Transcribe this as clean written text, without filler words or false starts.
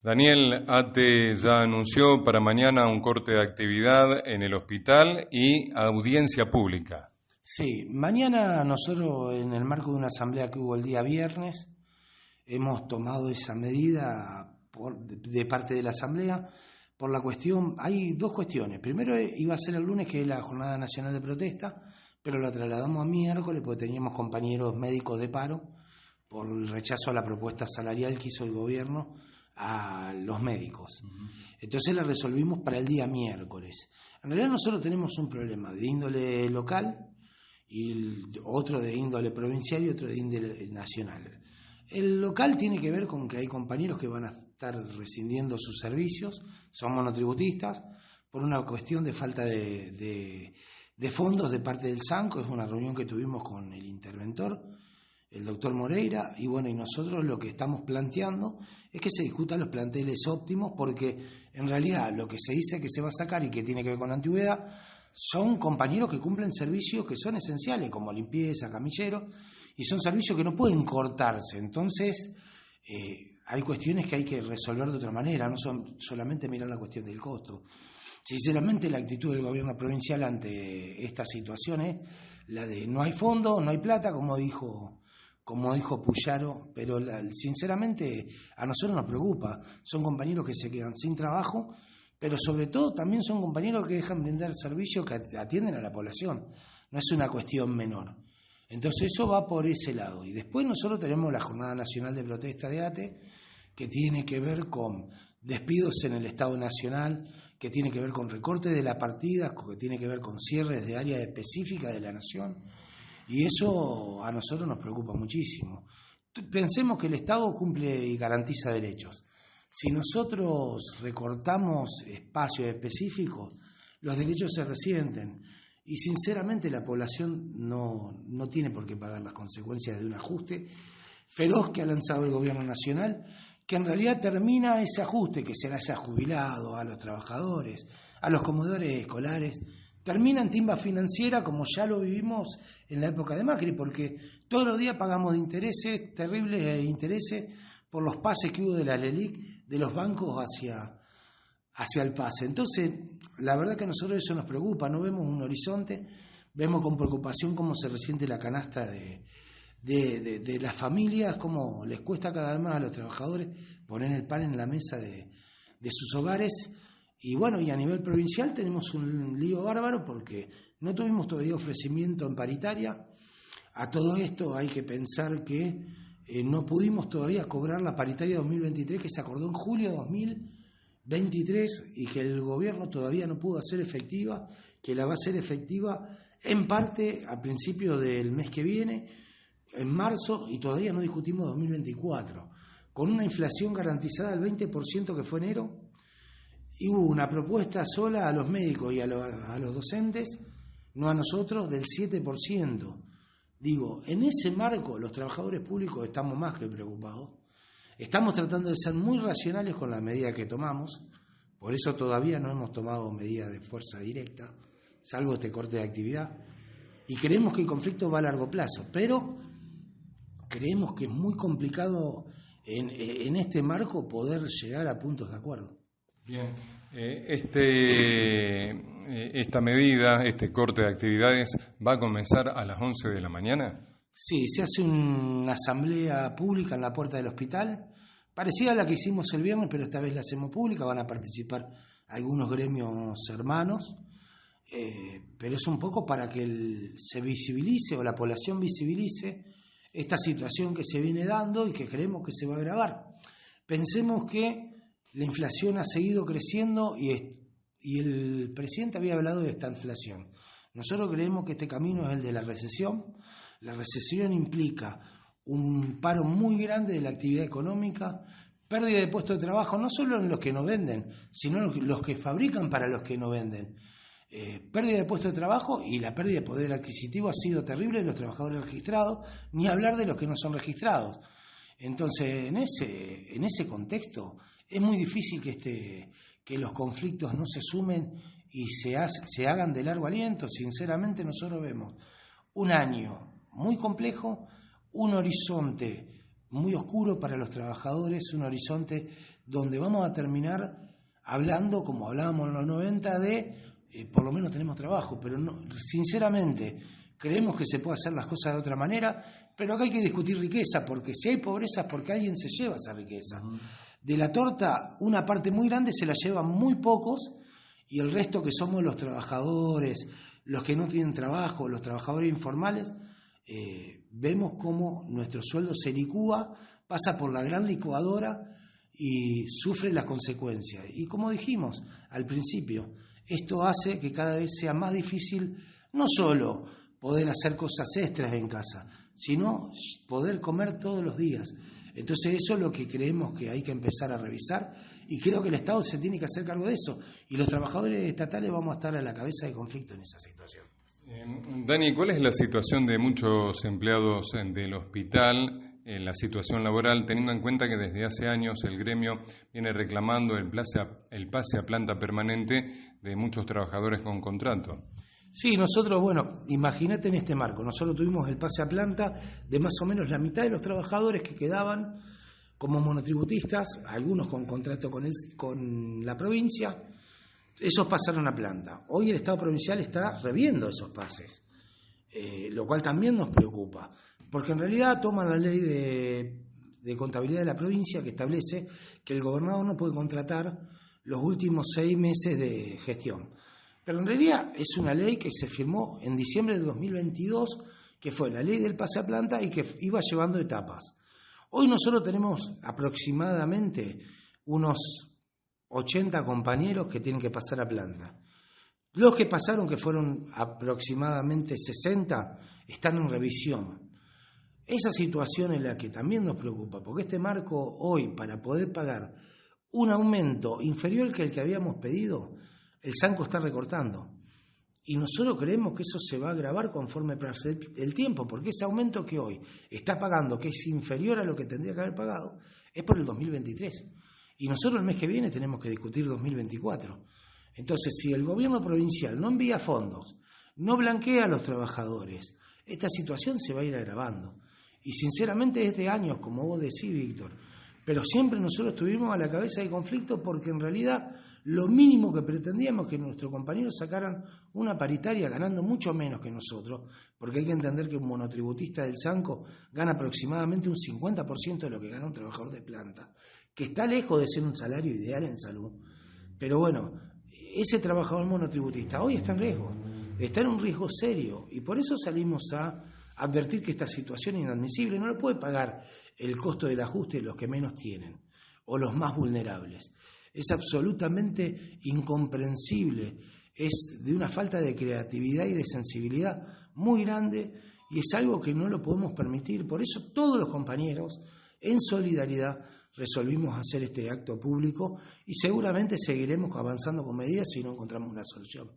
Daniel, ATE ya anunció para mañana un corte de actividad en el hospital y audiencia pública. Sí, mañana nosotros, en el marco de una asamblea que hubo el día viernes, hemos tomado esa medida de parte de la asamblea por la cuestión. Hay dos cuestiones. Primero iba a ser el lunes, que es la Jornada Nacional de Protesta, pero la trasladamos a miércoles porque teníamos compañeros médicos de paro por el rechazo a la propuesta salarial que hizo el gobierno a los médicos. Entonces la resolvimos para el día miércoles. En realidad nosotros tenemos un problema de índole local y otro de índole provincial y otro de índole nacional. El local tiene que ver con que hay compañeros que van a estar rescindiendo sus servicios, son monotributistas, por una cuestión de falta de fondos de parte del SANCO. Es una reunión que tuvimos con el interventor, el doctor Moreira, y bueno, y nosotros lo que estamos planteando es que se discutan los planteles óptimos, porque en realidad lo que se dice que se va a sacar y que tiene que ver con la antigüedad son compañeros que cumplen servicios que son esenciales, como limpieza, camilleros, y son servicios que no pueden cortarse. Entonces, hay cuestiones que hay que resolver de otra manera, no son solamente mirar la cuestión del costo. Sinceramente, la actitud del gobierno provincial ante esta situación es la de no hay fondo, no hay plata, como dijo Puyaro, pero sinceramente a nosotros nos preocupa. Son compañeros que se quedan sin trabajo, pero sobre todo también son compañeros que dejan brindar servicios que atienden a la población. No es una cuestión menor. Entonces eso va por ese lado. Y después nosotros tenemos la Jornada Nacional de Protesta de ATE, que tiene que ver con despidos en el Estado Nacional, que tiene que ver con recortes de la partida, que tiene que ver con cierres de áreas específicas de la Nación. Y eso a nosotros nos preocupa muchísimo. Pensemos que el Estado cumple y garantiza derechos. Si nosotros recortamos espacios específicos, los derechos se resienten. Y sinceramente la población no tiene por qué pagar las consecuencias de un ajuste feroz que ha lanzado el gobierno nacional, que en realidad termina ese ajuste que se le hace a jubilados, a los trabajadores, a los comedores escolares. Termina en timba financiera, como ya lo vivimos en la época de Macri, porque todos los días pagamos de intereses, terribles intereses, por los pases que hubo de la LELIC, de los bancos hacia el pase. Entonces, la verdad que a nosotros eso nos preocupa, no vemos un horizonte, vemos con preocupación cómo se resiente la canasta de las familias, cómo les cuesta cada vez más a los trabajadores poner el pan en la mesa de sus hogares. Y bueno, y a nivel provincial tenemos un lío bárbaro porque no tuvimos todavía ofrecimiento en paritaria. A todo esto hay que pensar que no pudimos todavía cobrar la paritaria 2023, que se acordó en julio de 2023 y que el gobierno todavía no pudo hacer efectiva, que la va a hacer efectiva en parte a principios del mes que viene, en marzo, y todavía no discutimos 2024, con una inflación garantizada del 20% que fue enero. Y hubo una propuesta sola a los médicos y a los docentes, no a nosotros, del 7%. Digo, en ese marco los trabajadores públicos estamos más que preocupados. Estamos tratando de ser muy racionales con las medidas que tomamos, por eso todavía no hemos tomado medidas de fuerza directa, salvo este corte de actividad, y creemos que el conflicto va a largo plazo, pero creemos que es muy complicado en este marco poder llegar a puntos de acuerdo. Bien, esta medida, este corte de actividades, ¿va a comenzar a las 11 de la mañana? Sí, se hace una asamblea pública en la puerta del hospital, parecida a la que hicimos el viernes, pero esta vez la hacemos pública, van a participar algunos gremios hermanos, pero es un poco para que se visibilice o la población visibilice esta situación que se viene dando y que creemos que se va a agravar. Pensemos que la inflación ha seguido creciendo y el presidente había hablado de esta inflación. Nosotros creemos que este camino es el de la recesión. La recesión implica un paro muy grande de la actividad económica, pérdida de puestos de trabajo, no solo en los que no venden, sino en los que fabrican para los que no venden. Pérdida de puestos de trabajo, y la pérdida de poder adquisitivo ha sido terrible de los trabajadores registrados, ni hablar de los que no son registrados. Entonces, en ese contexto, es muy difícil que los conflictos no se sumen y se hagan de largo aliento. Sinceramente, nosotros vemos un año muy complejo, un horizonte muy oscuro para los trabajadores, un horizonte donde vamos a terminar hablando, como hablábamos en los 90, de por lo menos tenemos trabajo, pero no, sinceramente creemos que se puede hacer las cosas de otra manera, pero acá hay que discutir riqueza, porque si hay pobreza es porque alguien se lleva esa riqueza. De la torta, una parte muy grande se la llevan muy pocos, y el resto, que somos los trabajadores, los que no tienen trabajo, los trabajadores informales, vemos cómo nuestro sueldo se licúa, pasa por la gran licuadora y sufre las consecuencias. Y como dijimos al principio, esto hace que cada vez sea más difícil no solo poder hacer cosas extras en casa, sino poder comer todos los días. Entonces eso es lo que creemos que hay que empezar a revisar, y creo que el Estado se tiene que hacer cargo de eso, y los trabajadores estatales vamos a estar a la cabeza de conflicto en esa situación. Dani, ¿cuál es la situación de muchos empleados del hospital en la situación laboral, teniendo en cuenta que desde hace años el gremio viene reclamando el pase a planta permanente de muchos trabajadores con contrato? Sí, nosotros, bueno, imagínate en este marco, nosotros tuvimos el pase a planta de más o menos la mitad de los trabajadores que quedaban como monotributistas, algunos con contrato con la provincia, esos pasaron a planta. Hoy el Estado provincial está reviendo esos pases, lo cual también nos preocupa, porque en realidad toman la ley de contabilidad de la provincia, que establece que el gobernador no puede contratar los últimos 6 meses de gestión. Pero en realidad es una ley que se firmó en diciembre de 2022, que fue la ley del pase a planta y que iba llevando etapas. Hoy nosotros tenemos aproximadamente unos 80 compañeros que tienen que pasar a planta. Los que pasaron, que fueron aproximadamente 60, están en revisión. Esa situación es la que también nos preocupa, porque este marco hoy, para poder pagar un aumento inferior que el que habíamos pedido, el SANCO está recortando. Y nosotros creemos que eso se va a agravar conforme pase el tiempo, porque ese aumento que hoy está pagando, que es inferior a lo que tendría que haber pagado, es por el 2023. Y nosotros el mes que viene tenemos que discutir 2024. Entonces, si el gobierno provincial no envía fondos, no blanquea a los trabajadores, esta situación se va a ir agravando. Y sinceramente es de años, como vos decís, Víctor. Pero siempre nosotros estuvimos a la cabeza de conflicto, porque en realidad lo mínimo que pretendíamos es que nuestros compañeros sacaran una paritaria ganando mucho menos que nosotros, porque hay que entender que un monotributista del SANCO gana aproximadamente un 50% de lo que gana un trabajador de planta, que está lejos de ser un salario ideal en salud. Pero bueno, ese trabajador monotributista hoy está en riesgo, está en un riesgo serio, y por eso salimos a advertir que esta situación es inadmisible. No lo puede pagar el costo del ajuste de los que menos tienen o los más vulnerables. Es absolutamente incomprensible, es de una falta de creatividad y de sensibilidad muy grande, y es algo que no lo podemos permitir. Por eso todos los compañeros, en solidaridad, resolvimos hacer este acto público, y seguramente seguiremos avanzando con medidas si no encontramos una solución.